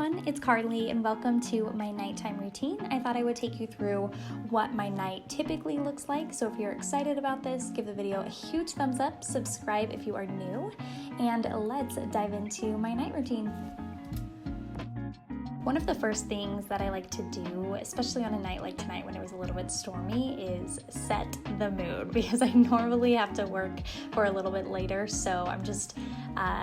everyone, it's Karlee and welcome to my nighttime routine. I thought I would take you through what my night typically looks like. So if you're excited about this, give the video a huge thumbs up, subscribe if you are new, and let's dive into my night routine. One of the first things that I like to do, especially on a night like tonight when it was a little bit stormy, is set the mood because I normally have to work for a little bit later. So I'm just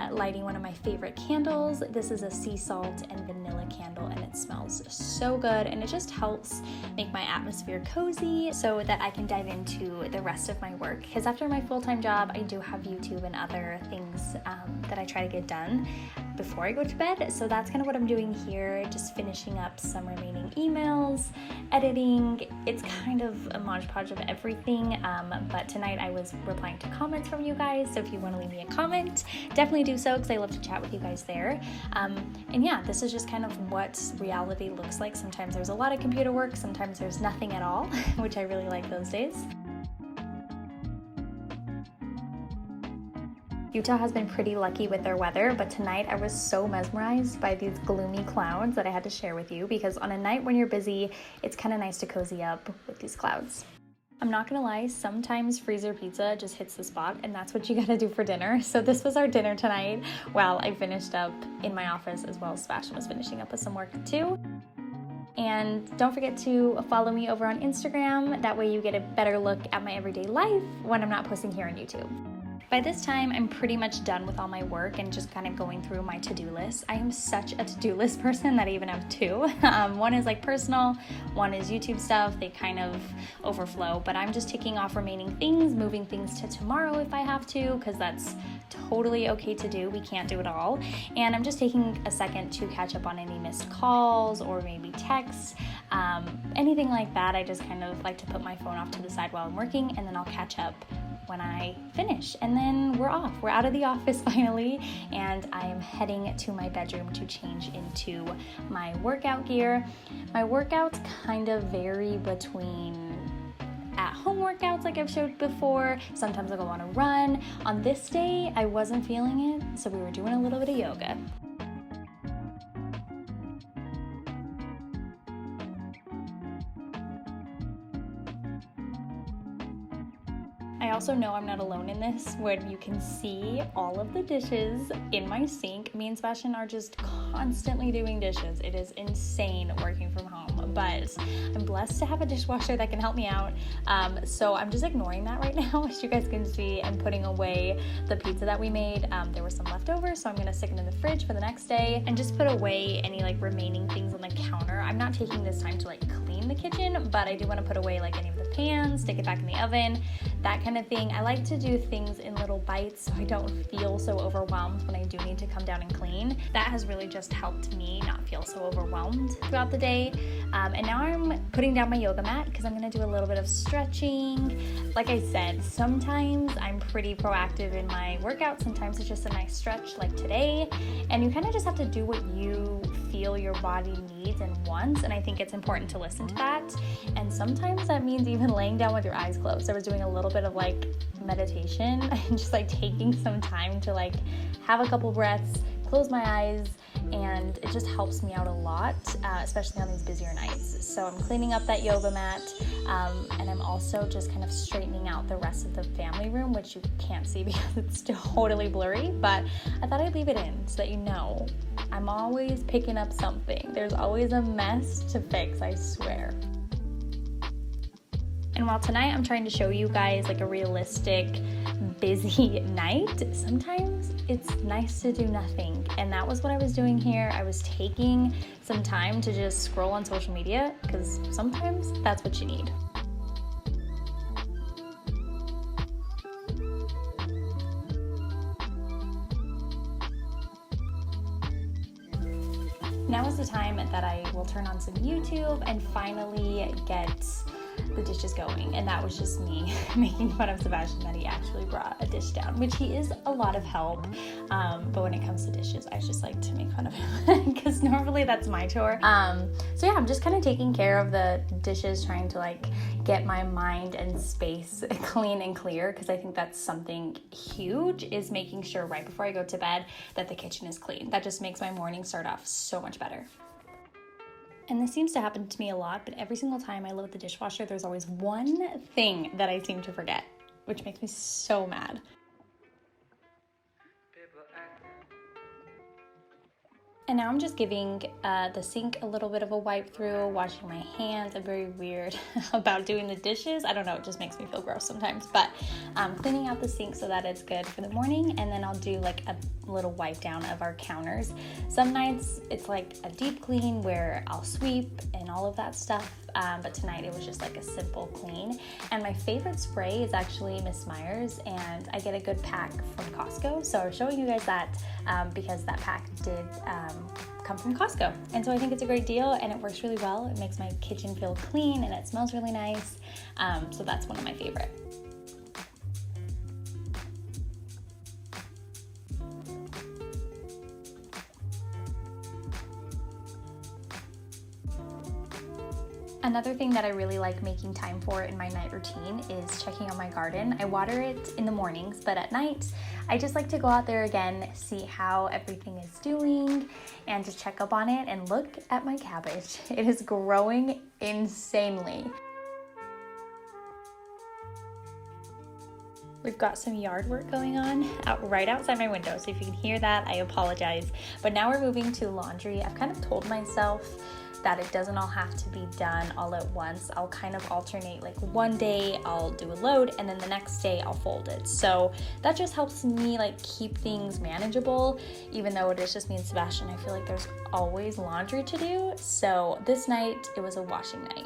lighting one of my favorite candles. This is a sea salt and vanilla candle and it smells so good and it just helps make my atmosphere cozy so that I can dive into the rest of my work. Because after my full-time job, I do have YouTube and other things that I try to get done before I go to bed. So that's kind of what I'm doing here, just finishing up some remaining emails, editing. It's kind of a modge-podge of everything, but tonight I was replying to comments from you guys, so if you want to leave me a comment, definitely do so because I love to chat with you guys there. And yeah, this is just kind of what reality looks like. Sometimes there's a lot of computer work, sometimes there's nothing at all, which I really like those days. Utah has been pretty lucky with their weather, but tonight I was so mesmerized by these gloomy clouds that I had to share with you because on a night when you're busy, it's kind of nice to cozy up with these clouds. I'm not gonna lie, sometimes freezer pizza just hits the spot and that's what you gotta do for dinner. So this was our dinner tonight while I finished up in my office as well as Sebastian was finishing up with some work too. And don't forget to follow me over on Instagram. That way you get a better look at my everyday life when I'm not posting here on YouTube. By this time, I'm pretty much done with all my work and just kind of going through my to-do list. I am such a to-do list person that I even have two. One is like personal, one is YouTube stuff. They kind of overflow, but I'm just ticking off remaining things, moving things to tomorrow if I have to, because that's totally okay to do. We can't do it all. And I'm just taking a second to catch up on any missed calls or maybe texts, anything like that. I just kind of like to put my phone off to the side while I'm working, and then I'll catch up when I finish, and then we're off. We're out of the office finally, and I am heading to my bedroom to change into my workout gear. My workouts kind of vary between at-home workouts like I've showed before. Sometimes I'll go on a run. On this day, I wasn't feeling it, so we were doing a little bit of yoga. I also know I'm not alone in this when you can see all of the dishes in my sink. Me and Sebastian are just constantly doing dishes. It is insane working from home, but I'm blessed to have a dishwasher that can help me out. So I'm just ignoring that right now. As you guys can see, I'm putting away the pizza that we made. There was some left over, so I'm gonna stick it in the fridge for the next day and just put away any like remaining things on the counter. I'm not taking this time to like clean the kitchen, but I do want to put away like any of the pans, stick it back in the oven, that kind of thing. I like to do things in little bites so I don't feel so overwhelmed when I do need to come down and clean. That has really just helped me not feel so overwhelmed throughout the day. And now I'm putting down my yoga mat because I'm gonna do a little bit of stretching. Like I said, sometimes I'm pretty proactive in my workout. Sometimes it's just a nice stretch like today. And you kind of just have to do what you feel your body needs and wants. And I think it's important to listen to that. And sometimes that means even laying down with your eyes closed. I was doing a little bit of like meditation and just like taking some time to like have a couple breaths, close my eyes, and it just helps me out a lot, especially on these busier nights. So I'm cleaning up that yoga mat, and I'm also just kind of straightening out the rest of the family room, which you can't see because it's totally blurry, but I thought I'd leave it in so that you know I'm always picking up something. There's always a mess to fix, I swear. And while tonight I'm trying to show you guys like a realistic, busy night, sometimes it's nice to do nothing. And that was what I was doing here. I was taking some time to just scroll on social media because sometimes that's what you need. Now is the time that I will turn on some YouTube and finally get the dishes going, and that was just me making fun of Sebastian that he actually brought a dish down, which he is a lot of help, but when it comes to dishes, I just like to make fun of him because normally that's my chore. So yeah, I'm just kind of taking care of the dishes, trying to like get my mind and space clean and clear, because I think that's something huge, is making sure right before I go to bed that the kitchen is clean. That just makes my morning start off so much better. And this seems to happen to me a lot, but every single time I load the dishwasher, there's always one thing that I seem to forget, which makes me so mad. And now I'm just giving the sink a little bit of a wipe through, washing my hands. I'm very weird about doing the dishes. I don't know, it just makes me feel gross sometimes. But cleaning out the sink so that it's good for the morning, and then I'll do like a little wipe down of our counters. Some nights it's like a deep clean where I'll sweep and all of that stuff. But tonight it was just like a simple clean. And my favorite spray is actually Miss Meyer's, and I get a good pack from Costco. So I'm showing you guys that because that pack did come from Costco. And so I think it's a great deal, and it works really well. It makes my kitchen feel clean and it smells really nice. So that's one of my favorite. Another thing that I really like making time for in my night routine is checking on my garden. I water it in the mornings, but at night, I just like to go out there again, see how everything is doing, and just check up on it. And look at my cabbage. It is growing insanely. We've got some yard work going on right outside my window, so if you can hear that, I apologize. But now we're moving to laundry. I've kind of told myself that it doesn't all have to be done all at once. I'll kind of alternate, like one day I'll do a load and then the next day I'll fold it. So that just helps me like keep things manageable, even though it is just me and Sebastian. I feel like there's always laundry to do. So this night it was a washing night.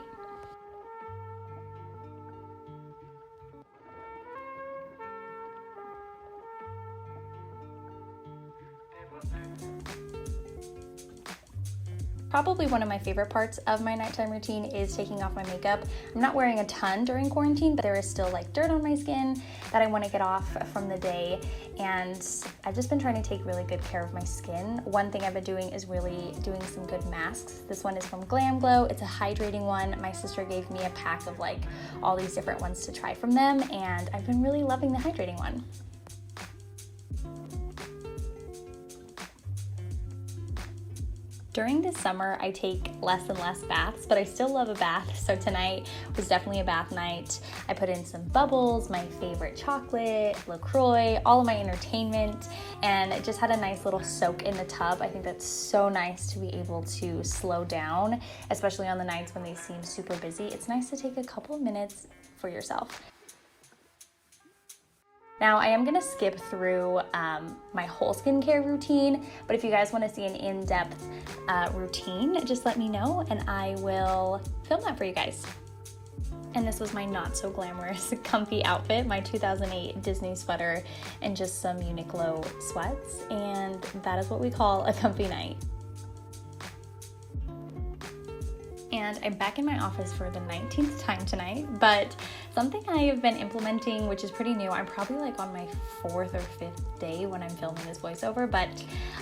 Probably one of my favorite parts of my nighttime routine is taking off my makeup. I'm not wearing a ton during quarantine, but there is still like dirt on my skin that I want to get off from the day. And I've just been trying to take really good care of my skin. One thing I've been doing is really doing some good masks. This one is from Glam. It's a hydrating one. My sister gave me a pack of like all these different ones to try from them, and I've been really loving the hydrating one. During this summer, I take less and less baths, but I still love a bath. So tonight was definitely a bath night. I put in some bubbles, my favorite chocolate, LaCroix, all of my entertainment, and it just had a nice little soak in the tub. I think that's so nice to be able to slow down, especially on the nights when they seem super busy. It's nice to take a couple of minutes for yourself. Now I am gonna skip through my whole skincare routine, but if you guys wanna see an in-depth routine, just let me know and I will film that for you guys. And this was my not so glamorous comfy outfit, my 2008 Disney sweater and just some Uniqlo sweats, and that is what we call a comfy night. And I'm back in my office for the 19th time tonight, but something I have been implementing, which is pretty new, I'm probably like on my 4th or 5th day when I'm filming this voiceover, but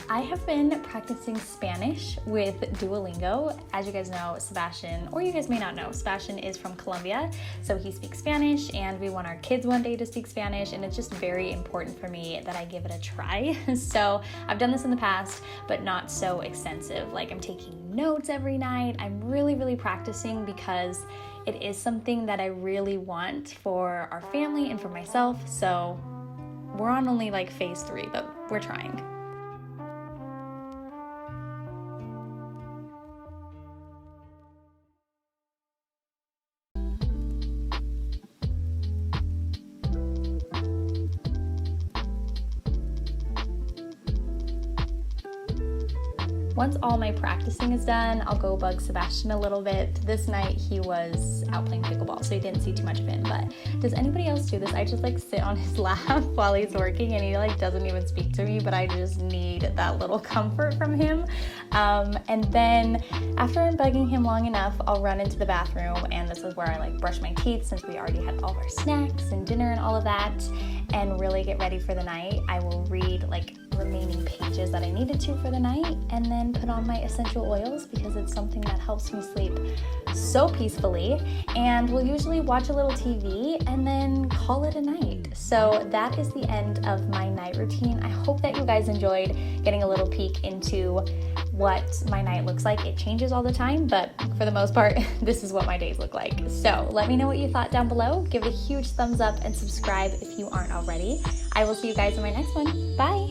I have been practicing Spanish with Duolingo. As you guys know, Sebastian, or you guys may not know, Sebastian is from Colombia, so he speaks Spanish, and we want our kids one day to speak Spanish, and it's just very important for me that I give it a try. So I've done this in the past, but not so extensive. Like I'm taking notes every night. I'm really practicing because it is something that I really want for our family and for myself. So we're on only like phase 3, but we're trying. Once all my practicing is done, I'll go bug Sebastian a little bit. This night he was out playing pickleball, so you didn't see too much of him. But does anybody else do this? I just like sit on his lap while he's working, and he like doesn't even speak to me, but I just need that little comfort from him. And then after I'm bugging him long enough, I'll run into the bathroom, and this is where I like brush my teeth since we already had all of our snacks and dinner and all of that, and really get ready for the night. I will read like remaining pages that I needed to for the night, and then put on my essential oils because it's something that helps me sleep so peacefully. And we'll usually watch a little TV and then call it a night. So that is the end of my night routine. I hope that you guys enjoyed getting a little peek into what my night looks like. It changes all the time, but for the most part, this is what my days look like. So let me know what you thought down below. Give it a huge thumbs up and subscribe if you aren't already. I will see you guys in my next one. Bye.